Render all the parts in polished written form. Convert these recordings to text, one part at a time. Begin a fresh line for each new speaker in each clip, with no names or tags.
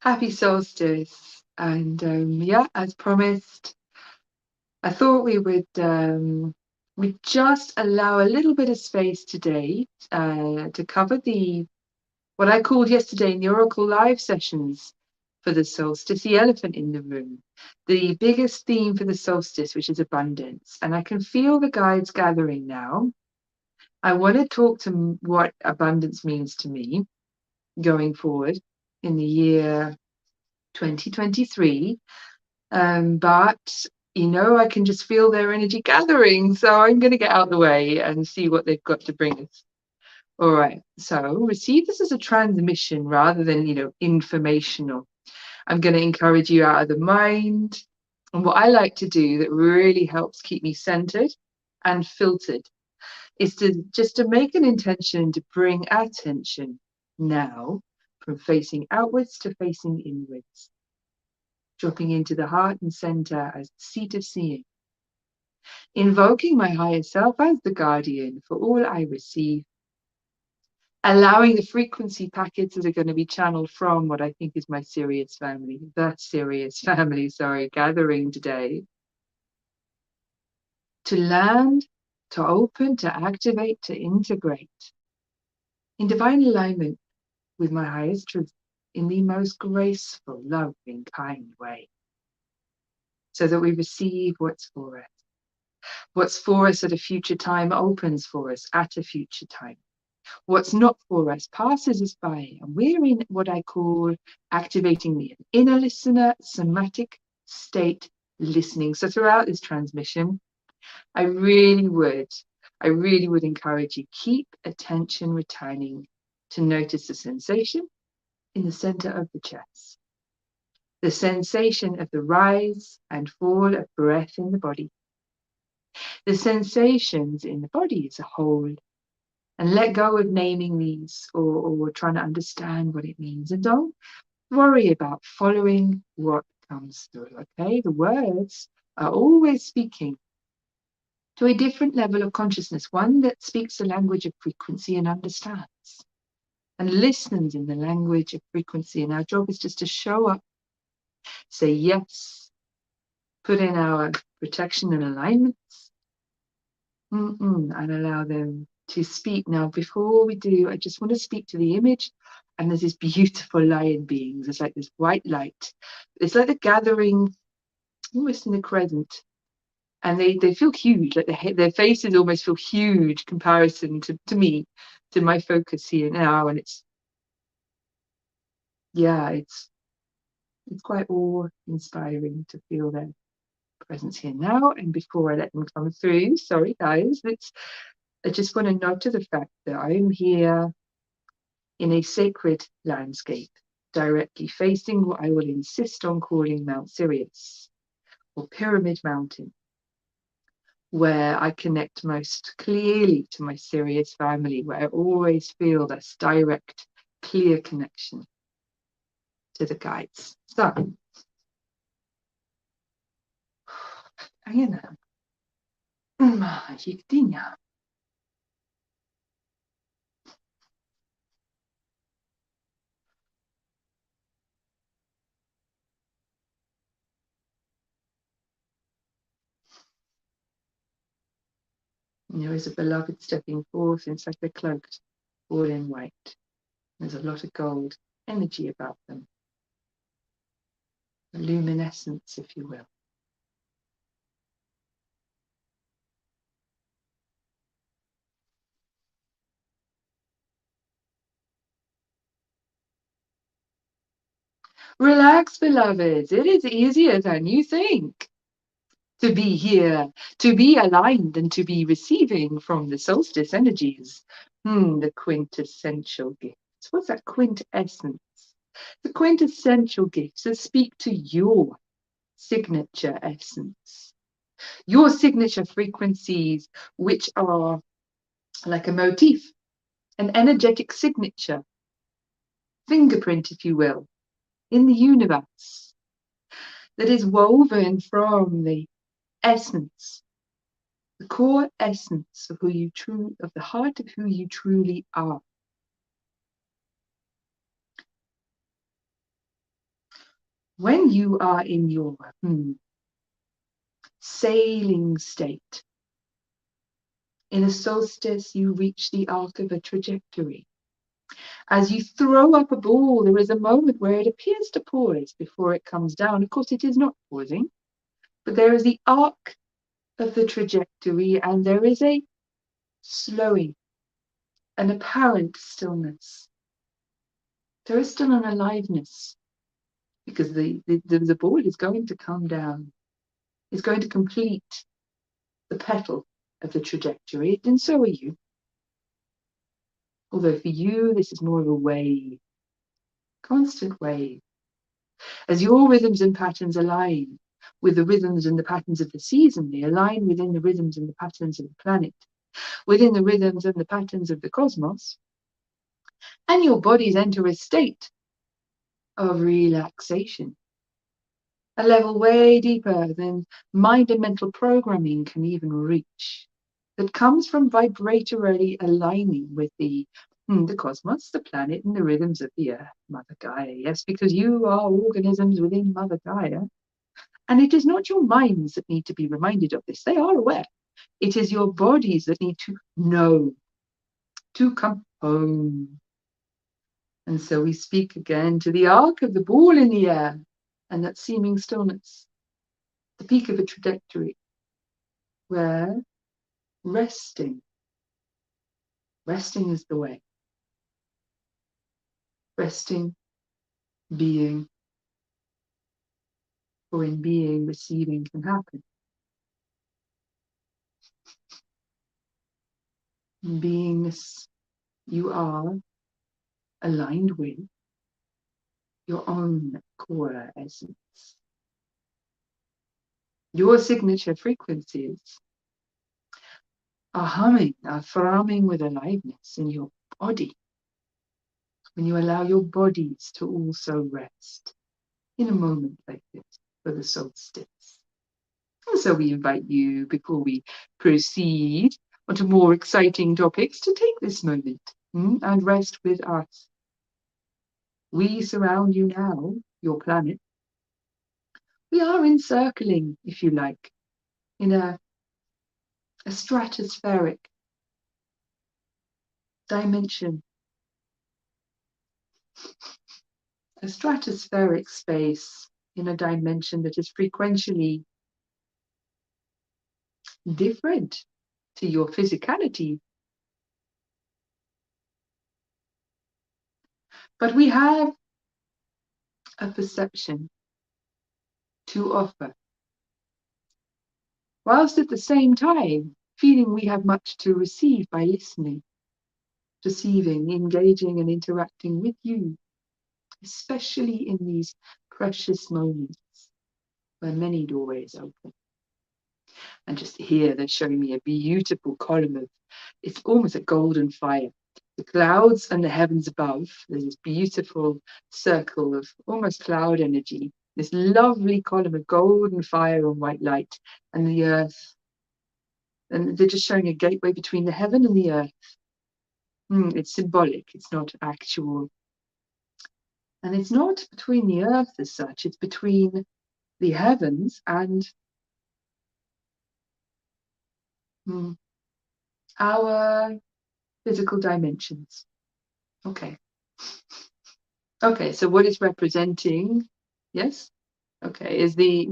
Happy solstice. And yeah, as promised, I thought we'd just allow a little bit of space today to cover what I called yesterday in the Oracle live sessions for the solstice, the elephant in the room, the biggest theme for the solstice, which is abundance. And I can feel the guides gathering now. I want to talk to what abundance means to me going forward in the year 2023. But I can just feel their energy gathering. So I'm going to get out of the way and see what they've got to bring us. All right. So receive this as a transmission rather than, informational. I'm going to encourage you out of the mind. And what I like to do that really helps keep me centered and filtered is to make an intention to bring attention now from facing outwards to facing inwards, dropping into the heart and center as the seat of seeing, invoking my higher self as the guardian for all I receive, allowing the frequency packets that are going to be channeled from what I think is my Sirius family, gathering today, to land, to open, to activate, to integrate in divine alignment with my highest truth in the most graceful, loving, kind way, so that we receive what's for us. What's for us at a future time opens for us at a future time. What's not for us passes us by, and we're in what I call activating the inner listener, somatic state listening. So throughout this transmission, I really would encourage you, keep attention returning to notice the sensation in the center of the chest, the sensation of the rise and fall of breath in the body, the sensations in the body as a whole, and let go of naming these or trying to understand what it means. And don't worry about following what comes through, okay? The words are always speaking to a different level of consciousness, one that speaks the language of frequency and understands and listens in the language of frequency. And our job is just to show up, say yes, put in our protection and alignments, and allow them to speak. Now, before we do, I just want to speak to the image. And there's this beautiful lion beings. It's like this white light. It's like the gathering, almost in a crescent. And they feel huge, like their faces almost feel huge comparison to me, to my focus here now. And it's quite awe-inspiring to feel their presence here now. And before I let them come through, sorry guys, I just want to nod to the fact that I'm here in a sacred landscape, directly facing what I will insist on calling Mount Sirius, or Pyramid Mountain, where I connect most clearly to my Sirius family, where I always feel this direct, clear connection to the guides. So, ayan na. Higdinya. There is a beloved stepping forth, and it's like they're cloaked, all in white. There's a lot of gold energy about them. A luminescence, if you will. Relax, beloveds. It is easier than you think to be here, to be aligned, and to be receiving from the solstice energies. The quintessential gifts. What's that quintessence? The quintessential gifts that speak to your signature essence, your signature frequencies, which are like a motif, an energetic signature, fingerprint, if you will, in the universe that is woven from the essence, the core essence of the heart of who you truly are. When you are in your sailing state, in a solstice, you reach the arc of a trajectory. As you throw up a ball, there is a moment where it appears to pause before it comes down. Of course, it is not pausing, but there is the arc of the trajectory, and there is a slowing, an apparent stillness. There is still an aliveness, because the ball is going to come down. It's going to complete the petal of the trajectory, and so are you. Although for you, this is more of a wave, constant wave. As your rhythms and patterns align with the rhythms and the patterns of the season, they align within the rhythms and the patterns of the planet, within the rhythms and the patterns of the cosmos, and your bodies enter a state of relaxation, a level way deeper than mind and mental programming can even reach, that comes from vibratorily aligning with the cosmos, the planet, and the rhythms of the earth, Mother Gaia. Yes, because you are organisms within Mother Gaia. And it is not your minds that need to be reminded of this. They are aware. It is your bodies that need to know, to come home. And so we speak again to the arc of the ball in the air and that seeming stillness, the peak of a trajectory where resting is the way. Resting, being, for in being, receiving can happen. In beingness, you are aligned with your own core essence. Your signature frequencies are humming, are thrumming with aliveness in your body. When you allow your bodies to also rest in a moment like this for the solstice. And so we invite you, before we proceed onto more exciting topics, to take this moment and rest with us. We surround you now, your planet. We are encircling, if you like, in a stratospheric dimension, a stratospheric space in a dimension that is frequentially different to your physicality. But we have a perception to offer, whilst at the same time feeling we have much to receive by listening, receiving, engaging, and interacting with you, especially in these precious moments where many doorways open. And just here, they're showing me a beautiful column of, it's almost a golden fire. The clouds and the heavens above, there's this beautiful circle of almost cloud energy, this lovely column of golden fire and white light, and the earth. And they're just showing a gateway between the heaven and the earth. It's symbolic, it's not actual. And it's not between the earth as such, it's between the heavens and our physical dimensions. Okay. Okay, so what it's representing, yes? Okay, is the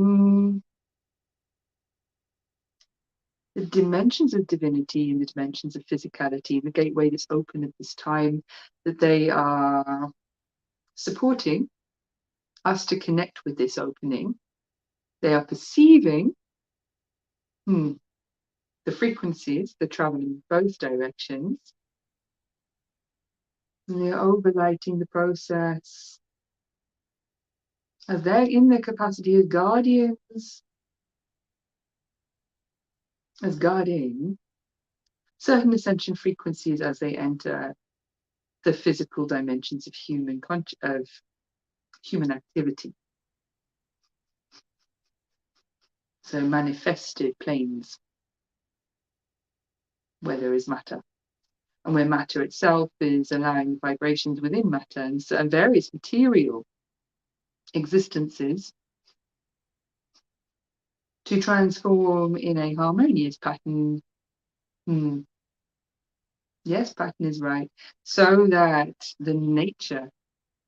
dimensions of divinity and the dimensions of physicality, the gateway that's open at this time, that they are supporting us to connect with this opening. They are perceiving the frequencies that travel in both directions. And they're overlighting the process as they're in their capacity as guardians, as guarding certain ascension frequencies as they enter the physical dimensions of human activity. So manifested planes where there is matter, and where matter itself is allowing vibrations within matter, and various material existences to transform in a harmonious pattern. Yes, pattern is right. So that the nature,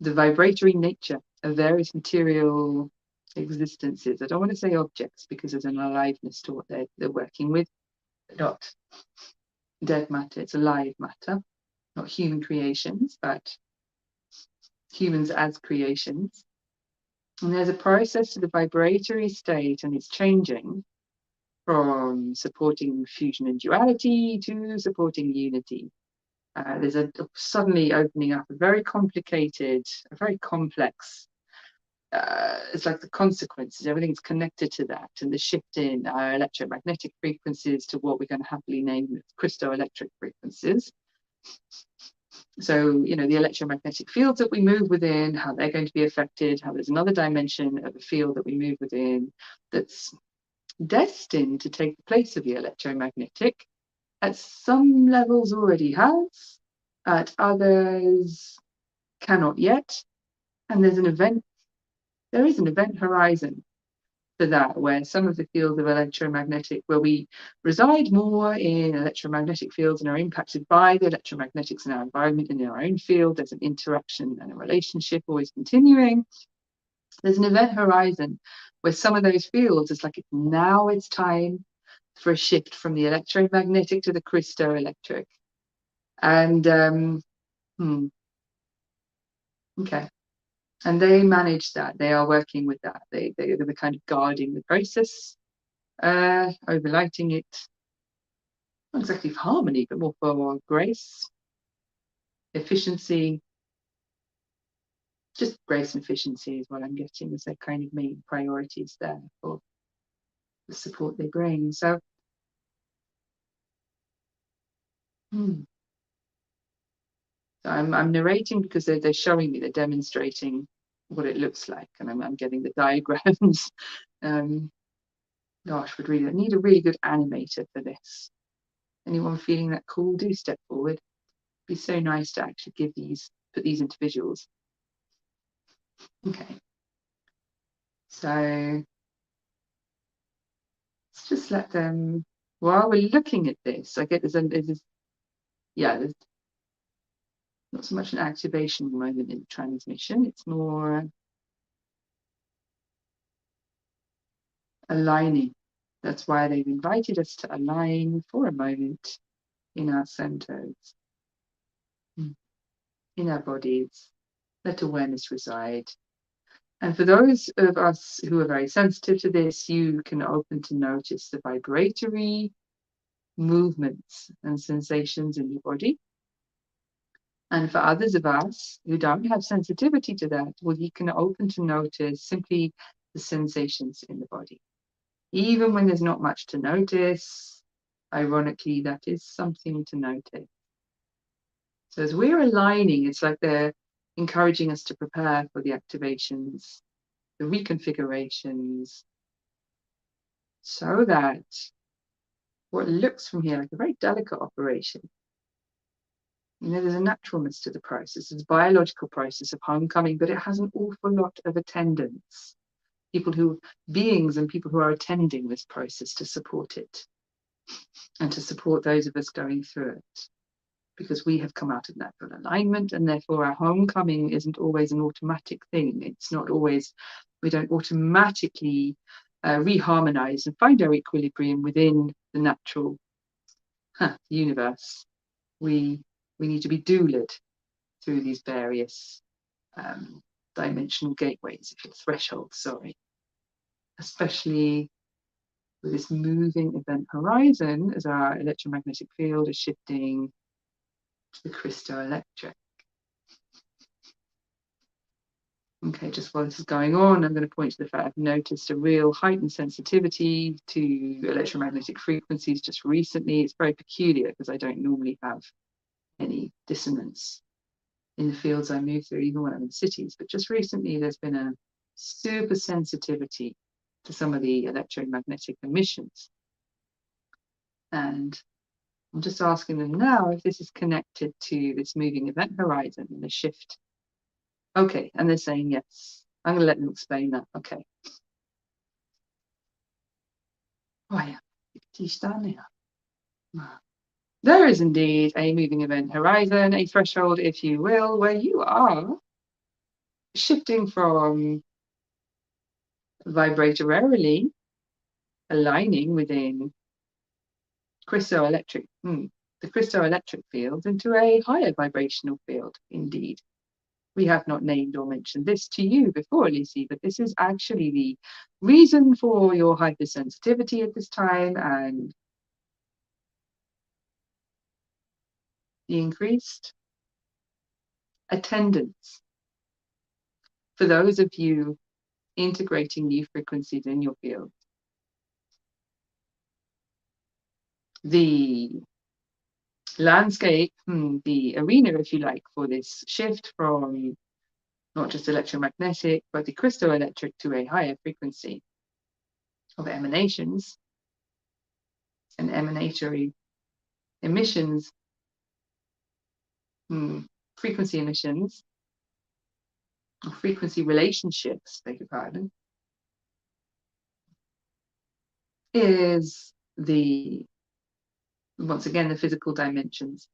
the vibratory nature of various material existences, I don't want to say objects because there's an aliveness to what they're working with, not dead matter, it's alive matter, not human creations, but humans as creations. And there's a process to the vibratory state, and it's changing from supporting fusion and duality to supporting unity. There's a suddenly opening up a very complicated, a very complex, it's like the consequences, everything's connected to that, and the shift in our electromagnetic frequencies to what we're going to happily name crystal-electric frequencies. So, you know, the electromagnetic fields that we move within, how they're going to be affected, how there's another dimension of a field that we move within that's destined to take the place of the electromagnetic. At some levels already has, at others cannot yet. And there is an event horizon for that, where some of the fields of electromagnetic, where we reside more in electromagnetic fields and are impacted by the electromagnetics in our environment and in our own field, there's an interaction and a relationship always continuing. There's an event horizon where some of those fields, it's like now it's time for a shift from the electromagnetic to the crystal-electric. And okay. And they manage that. They are working with that. They're the kind of guarding the process, overlighting it, not exactly for harmony, but more for grace, efficiency. Just grace and efficiency is what I'm getting as their kind of main priorities there for the support they bring. So, so I'm narrating because they're showing me, they're demonstrating what it looks like, and I'm getting the diagrams. Gosh, would really need a really good animator for this. Anyone feeling that cool, do step forward. It'd be so nice to actually put these into visuals. Okay. So let's just let them, while we're looking at this, I get there's not so much an activation moment in the transmission, it's more aligning. That's why they've invited us to align for a moment in our centers, in our bodies. Let awareness reside. And for those of us who are very sensitive to this, you can open to notice the vibratory movements and sensations in your body. And for others of us who don't have sensitivity to that, well, you can open to notice simply the sensations in the body. Even when there's not much to notice, ironically, that is something to notice. So as we're aligning, it's like they're encouraging us to prepare for the activations, the reconfigurations, so that what looks from here like a very delicate operation, you know, there's a naturalness to the process, it's a biological process of homecoming, but it has an awful lot of attendance. Beings and people who are attending this process to support it and to support those of us going through it. Because we have come out of natural alignment, and therefore our homecoming isn't always an automatic thing. It's not always, we don't automatically reharmonize and find our equilibrium within the natural universe. We need to be douled through these various dimensional gateways, if your thresholds, sorry. Especially with this moving event horizon as our electromagnetic field is shifting to the crystal-electric. Okay, just while this is going on, I'm going to point to the fact I've noticed a real heightened sensitivity to electromagnetic frequencies just recently. It's very peculiar because I don't normally have any dissonance in the fields I move through, even when I'm in cities. But just recently, there's been a super sensitivity to some of the electromagnetic emissions. And I'm just asking them now if this is connected to this moving event horizon and the shift. Okay, and they're saying yes. I'm going to let them explain that. Okay. Oh, yeah. There is indeed a moving event horizon, a threshold, if you will, where you are shifting from vibratorily aligning within the crystalloelectric field into a higher vibrational field, indeed. We have not named or mentioned this to you before, Lucy, but this is actually the reason for your hypersensitivity at this time and the increased attendance for those of you integrating new frequencies in your field. The landscape, the arena, if you like, for this shift from not just electromagnetic, but the crystalloelectric to a higher frequency of emanations and emanatory emissions, frequency emissions, or frequency relationships, beg your pardon, is once again, the physical dimensions.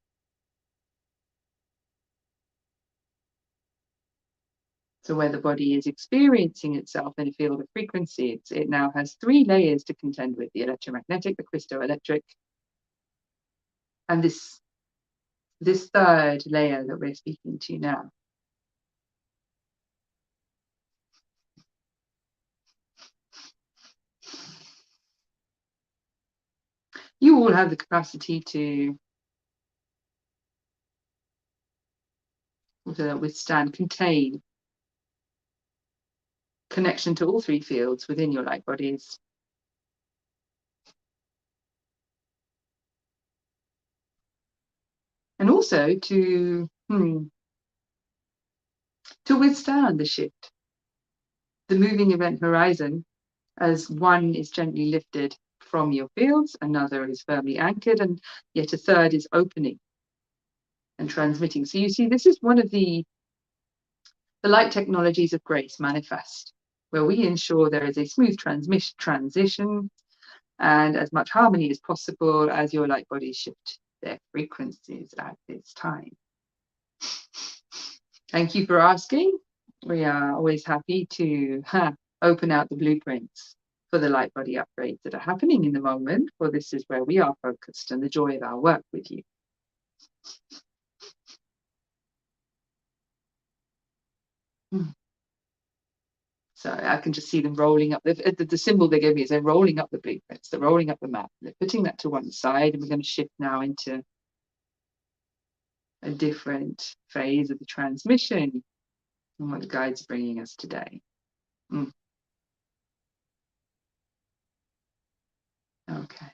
So where the body is experiencing itself in a field of frequency, it now has 3 layers to contend with: the electromagnetic, the crystalloelectric, and this third layer that we're speaking to now. You all have the capacity to withstand, contain connection to all 3 fields within your light bodies. And also to withstand the shift, the moving event horizon, as one is gently lifted from your fields, another is firmly anchored, and yet a third is opening and transmitting. So you see, this is one of the light technologies of grace manifest, where we ensure there is a smooth transition and as much harmony as possible as your light bodies shift their frequencies at this time. Thank you for asking. We are always happy to open out the blueprints for the light body upgrades that are happening in the moment, for this is where we are focused and the joy of our work with you. So I can just see them rolling up. The symbol they gave me is they're rolling up the blueprints, they're rolling up the map, they're putting that to one side, and we're going to shift now into a different phase of the transmission and what the guides are bringing us today. Okay,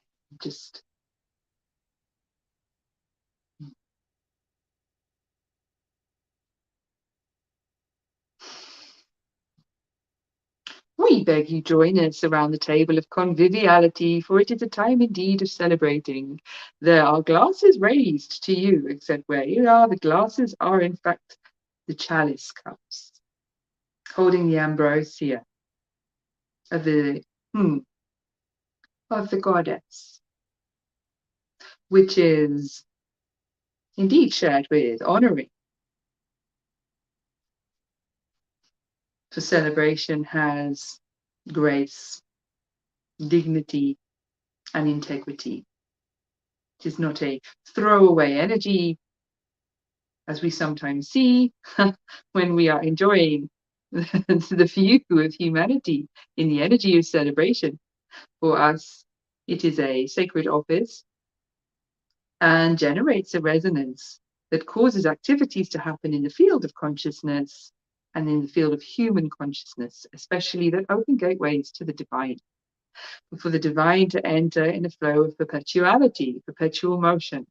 just we beg you join us around the table of conviviality, for it is a time indeed of celebrating. There are glasses raised to you, except where you are, the glasses are in fact the chalice cups, holding the ambrosia of the goddess, which is indeed shared with, honoring. For celebration has grace, dignity, and integrity. It is not a throwaway energy, as we sometimes see when we are enjoying the view of humanity in the energy of celebration. For us, it is a sacred office and generates a resonance that causes activities to happen in the field of consciousness and in the field of human consciousness, especially that open gateways to the divine. For the divine to enter in a flow of perpetuality, perpetual motion.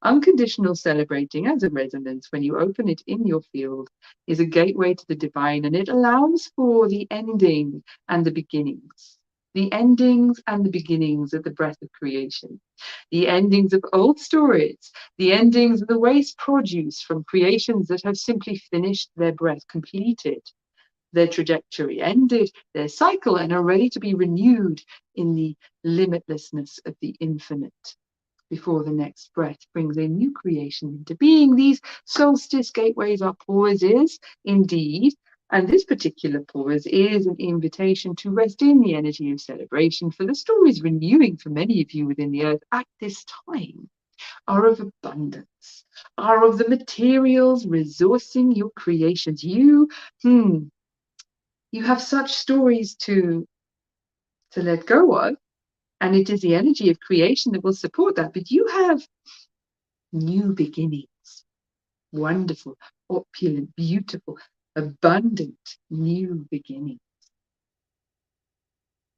Unconditional celebrating as a resonance, when you open it in your field, is a gateway to the divine, and it allows for the ending and the beginnings. The endings and the beginnings of the breath of creation. The endings of old stories. The endings of the waste produce from creations that have simply finished their breath, completed their trajectory, ended their cycle, and are ready to be renewed in the limitlessness of the infinite. Before the next breath brings a new creation into being, these solstice gateways are pauses, indeed, and this particular pause is an invitation to rest in the energy of celebration, for the stories renewing for many of you within the earth at this time are of abundance, are of the materials resourcing your creations. You have such stories to let go of, and it is the energy of creation that will support that. But you have new beginnings, wonderful, opulent, beautiful, abundant new beginnings.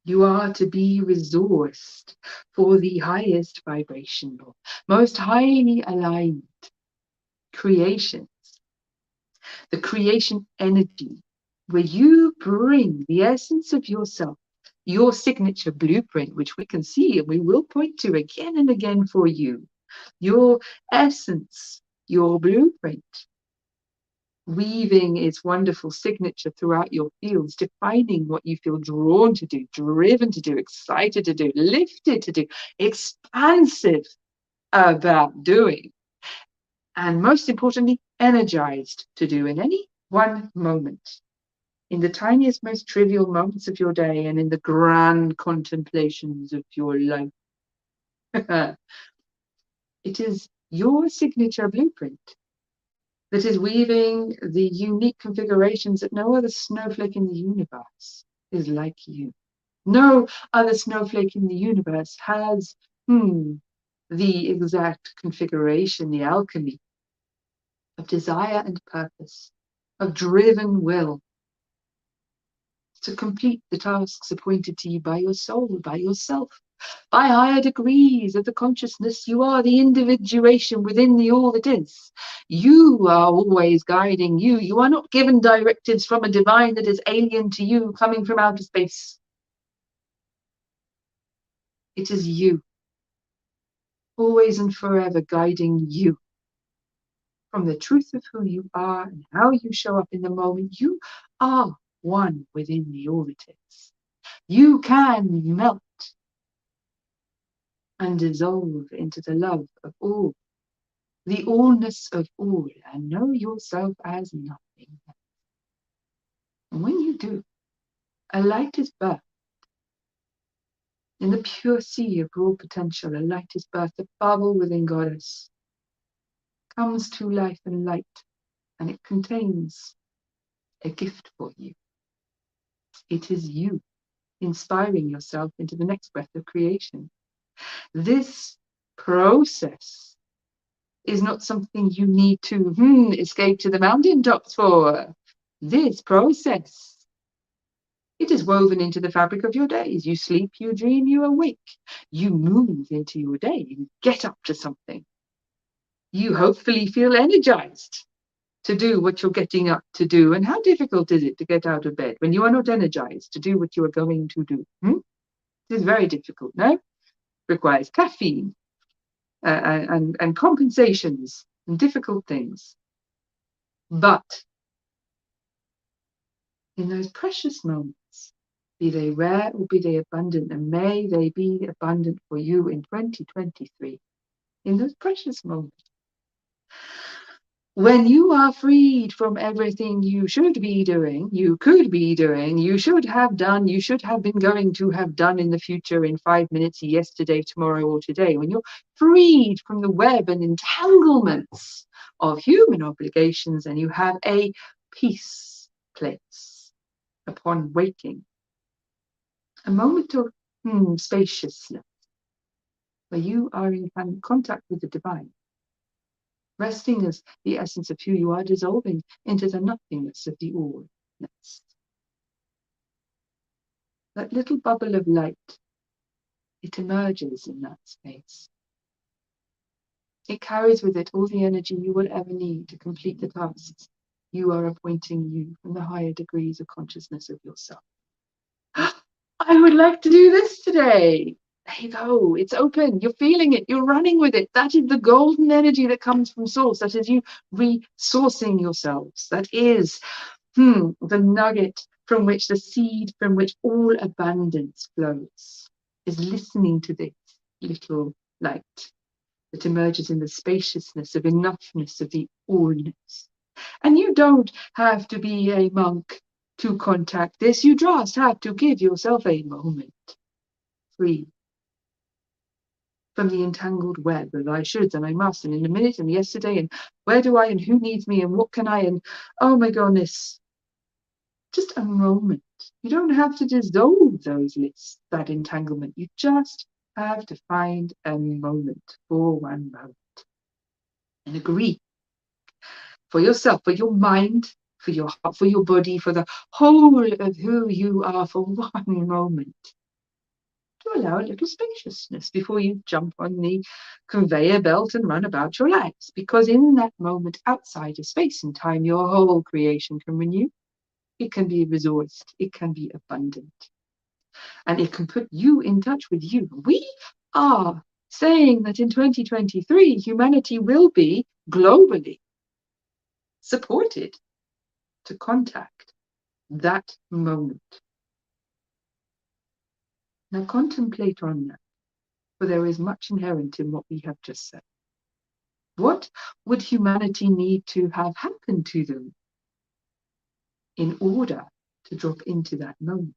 You are to be resourced for the highest vibrational, most highly aligned creations, the creation energy, where you bring the essence of yourself, your signature blueprint, which we can see and we will point to again and again for you, your essence, your blueprint, weaving its wonderful signature throughout your fields, defining what you feel drawn to do, driven to do, excited to do, lifted to do, expansive about doing, and most importantly, energized to do in any one moment, in the tiniest, most trivial moments of your day, and in the grand contemplations of your life. It is your signature blueprint that is weaving the unique configurations that no other snowflake in the universe is like you. No other snowflake in the universe has the exact configuration, the alchemy of desire and purpose, of driven will to complete the tasks appointed to you by your soul, by yourself, by higher degrees of the consciousness. You are the individuation within the all that is. You are always guiding you. You are not given directives from a divine that is alien to you, coming from outer space. It is you, always and forever guiding you from the truth of who you are and how you show up in the moment. You are one within the all that is. You can melt and dissolve into the love of all, the allness of all, and know yourself as nothing. And when you do, a light is birthed. In the pure sea of raw potential, a light is birthed, a bubble within Goddess comes to life and light, and it contains a gift for you. It is you inspiring yourself into the next breath of creation. This process is not something you need to escape to the mountaintops for. This process, it is woven into the fabric of your days. You sleep, you dream, you awake. You move into your day. You get up to something. You hopefully feel energized to do what you're getting up to do. And how difficult is it to get out of bed when you are not energized to do what you are going to do? It is very difficult, no? It requires caffeine and compensations and difficult things. But in those precious moments, be they rare or be they abundant, and may they be abundant for you in 2023, in those precious moments, when you are freed from everything you should be doing, you could be doing, you should have done, you should have been going to have done in the future, in 5 minutes, yesterday, tomorrow, or today, when you're freed from the web and entanglements of human obligations, and you have a peace place upon waking, a moment of spaciousness, where you are in contact with the divine, resting as the essence of who you are, dissolving into the nothingness of the allness. That little bubble of light, it emerges in that space. It carries with it all the energy you will ever need to complete the tasks you are appointing you from the higher degrees of consciousness of yourself. I would like to do this today. There you go. It's open. You're feeling it. You're running with it. That is the golden energy that comes from source. That is you resourcing yourselves. That is the nugget from which the seed from which all abundance flows is listening to this little light that emerges in the spaciousness of enoughness of the allness. And you don't have to be a monk to contact this. You just have to give yourself a moment free from the entangled web of I should and I must and in a minute and yesterday and where do I and who needs me and what can I and oh my goodness. Just a moment. You don't have to dissolve those lists, that entanglement. You just have to find a moment for one moment and agree for yourself, for your mind, for your heart, for your body, for the whole of who you are for one moment. To allow a little spaciousness before you jump on the conveyor belt and run about your lives. Because in that moment outside of space and time, your whole creation can renew. It can be resourced. It can be abundant. And it can put you in touch with you. We are saying that in 2023, humanity will be globally supported to contact that moment. Now contemplate on that, for there is much inherent in what we have just said. What would humanity need to have happened to them in order to drop into that moment?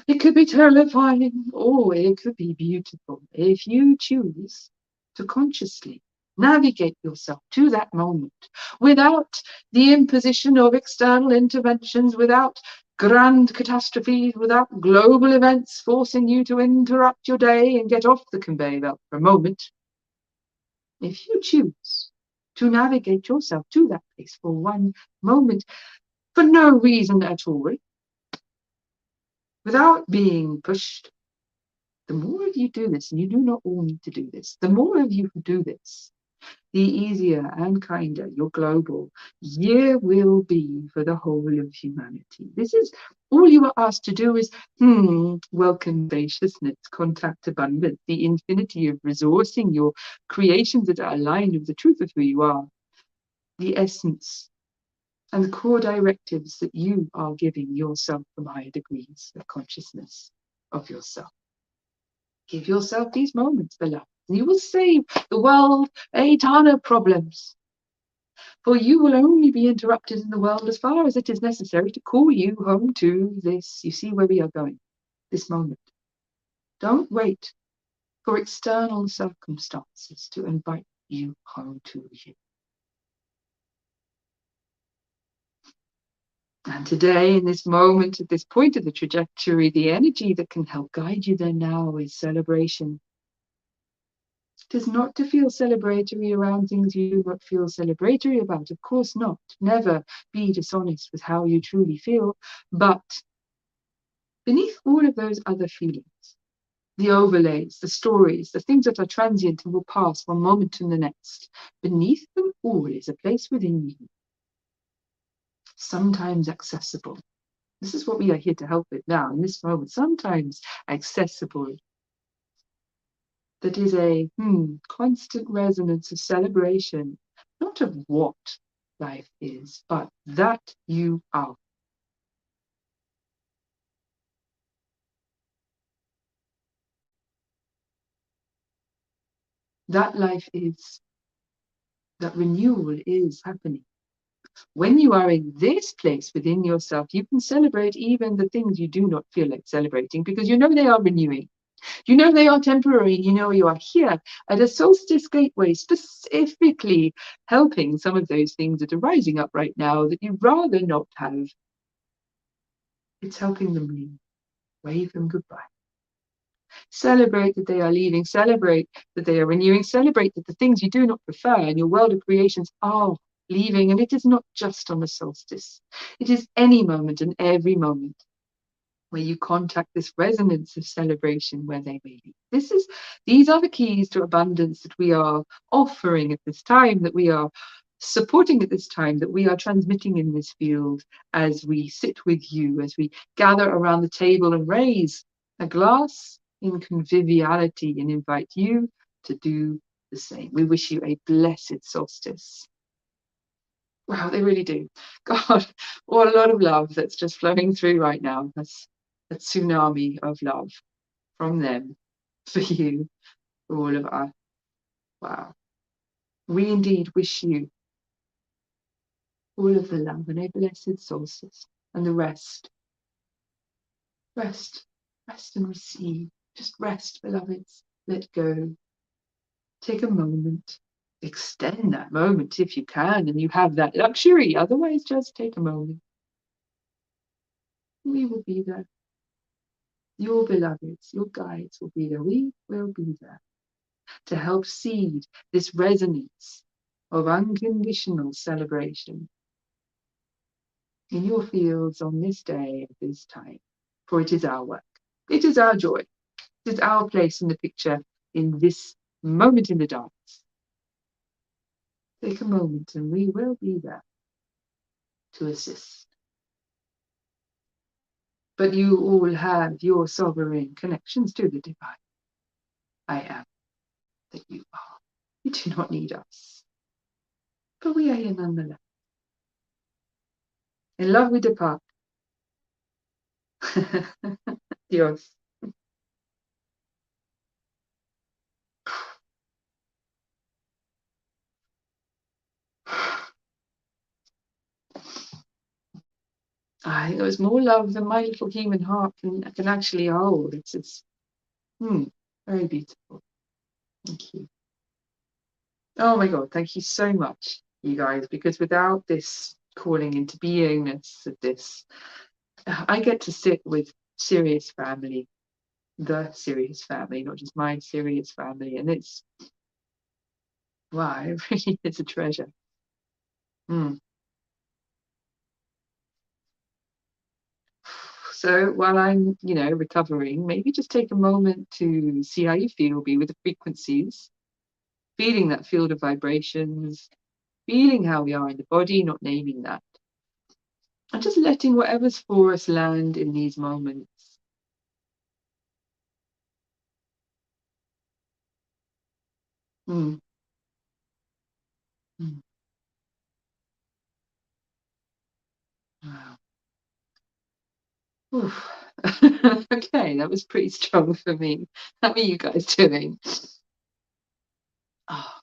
It could be terrifying, or it could be beautiful. If you choose to consciously navigate yourself to that moment without the imposition of external interventions, without grand catastrophes, without global events forcing you to interrupt your day and get off the conveyor belt for a moment. If you choose to navigate yourself to that place for one moment, for no reason at all, without being pushed, the more of you do this, and you do not all need to do this, the more of you who do this, the easier and kinder your global year will be for the whole of humanity. This is all you are asked to do is welcome spaciousness, contact abundance, the infinity of resourcing your creations that are aligned with the truth of who you are, the essence and the core directives that you are giving yourself from higher degrees of consciousness of yourself. Give yourself these moments, beloved, and you will save the world a ton of problems. For you will only be interrupted in the world as far as it is necessary to call you home to this. You see where we are going, this moment. Don't wait for external circumstances to invite you home to you. And today, in this moment, at this point of the trajectory, the energy that can help guide you there now is celebration. It is not to feel celebratory around things you do not feel celebratory about. Of course not. Never be dishonest with how you truly feel. But beneath all of those other feelings, the overlays, the stories, the things that are transient and will pass one moment to the next, beneath them all is a place within you, sometimes accessible. This is what we are here to help with now, in this moment, sometimes accessible. That is a constant resonance of celebration, not of what life is, but that you are. That life is, that renewal is happening. When you are in this place within yourself, you can celebrate even the things you do not feel like celebrating because you know they are renewing. You know they are temporary. You know you are here at a solstice gateway, specifically helping some of those things that are rising up right now that you'd rather not have. It's helping them leave. Wave them goodbye. Celebrate that they are leaving. Celebrate that they are renewing. Celebrate that the things you do not prefer in your world of creations are leaving. And it is not just on the solstice. It is any moment and every moment where you contact this resonance of celebration where they may be. These are the keys to abundance that we are offering at this time, that we are supporting at this time, that we are transmitting in this field as we sit with you, as we gather around the table and raise a glass in conviviality and invite you to do the same. We wish you a blessed solstice. Wow, they really do. God, what a lot of love that's just flowing through right now. That's a tsunami of love from them for you, for all of us. Wow. We indeed wish you all of the love and a blessed solstice and the rest. Rest, rest and receive. Just rest, beloveds. Let go. Take a moment. Extend that moment if you can and you have that luxury. Otherwise, just take a moment. We will be there. Your beloveds, your guides will be there. We will be there to help seed this resonance of unconditional celebration in your fields on this day at this time. For it is our work. It is our joy. It is our place in the picture in this moment in the dance. Take a moment and we will be there to assist. But you all have your sovereign connections to the divine. I am that you are. You do not need us. But we are here nonetheless. In love we depart. Dios. I think it was more love than my little human heart can actually hold. It's very beautiful. Thank you. Oh my God, thank you so much, you guys, because without this calling into beingness of this, I get to sit with Sirius family, the Sirius family, not just my Sirius family, and it's, wow, it really is a treasure. So while I'm, recovering, maybe just take a moment to see how you feel, be with the frequencies, feeling that field of vibrations, feeling how we are in the body, not naming that. And just letting whatever's for us land in these moments. Mm. Mm. Wow. Oof. Okay, that was pretty strong for me. How are you guys doing? Oh.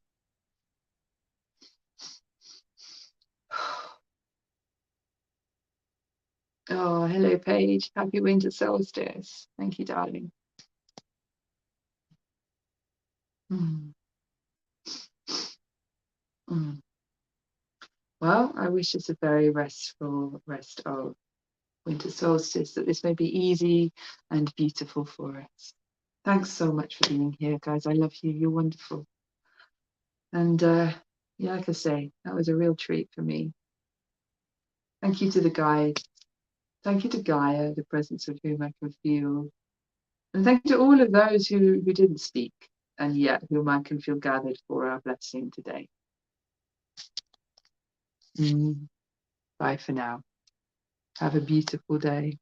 Oh, hello, Paige. Happy winter solstice. Thank you, darling. Mm. Mm. Well, I wish us a very restful rest of winter solstice, that this may be easy and beautiful for us. Thanks so much for being here, guys. I love you. You're wonderful. And yeah, like I say, that was a real treat for me. Thank you to the guide. Thank you to Gaia, the presence of whom I can feel. And thank you to all of those who didn't speak and yet whom I can feel gathered for our blessing today. Bye for now. Have a beautiful day.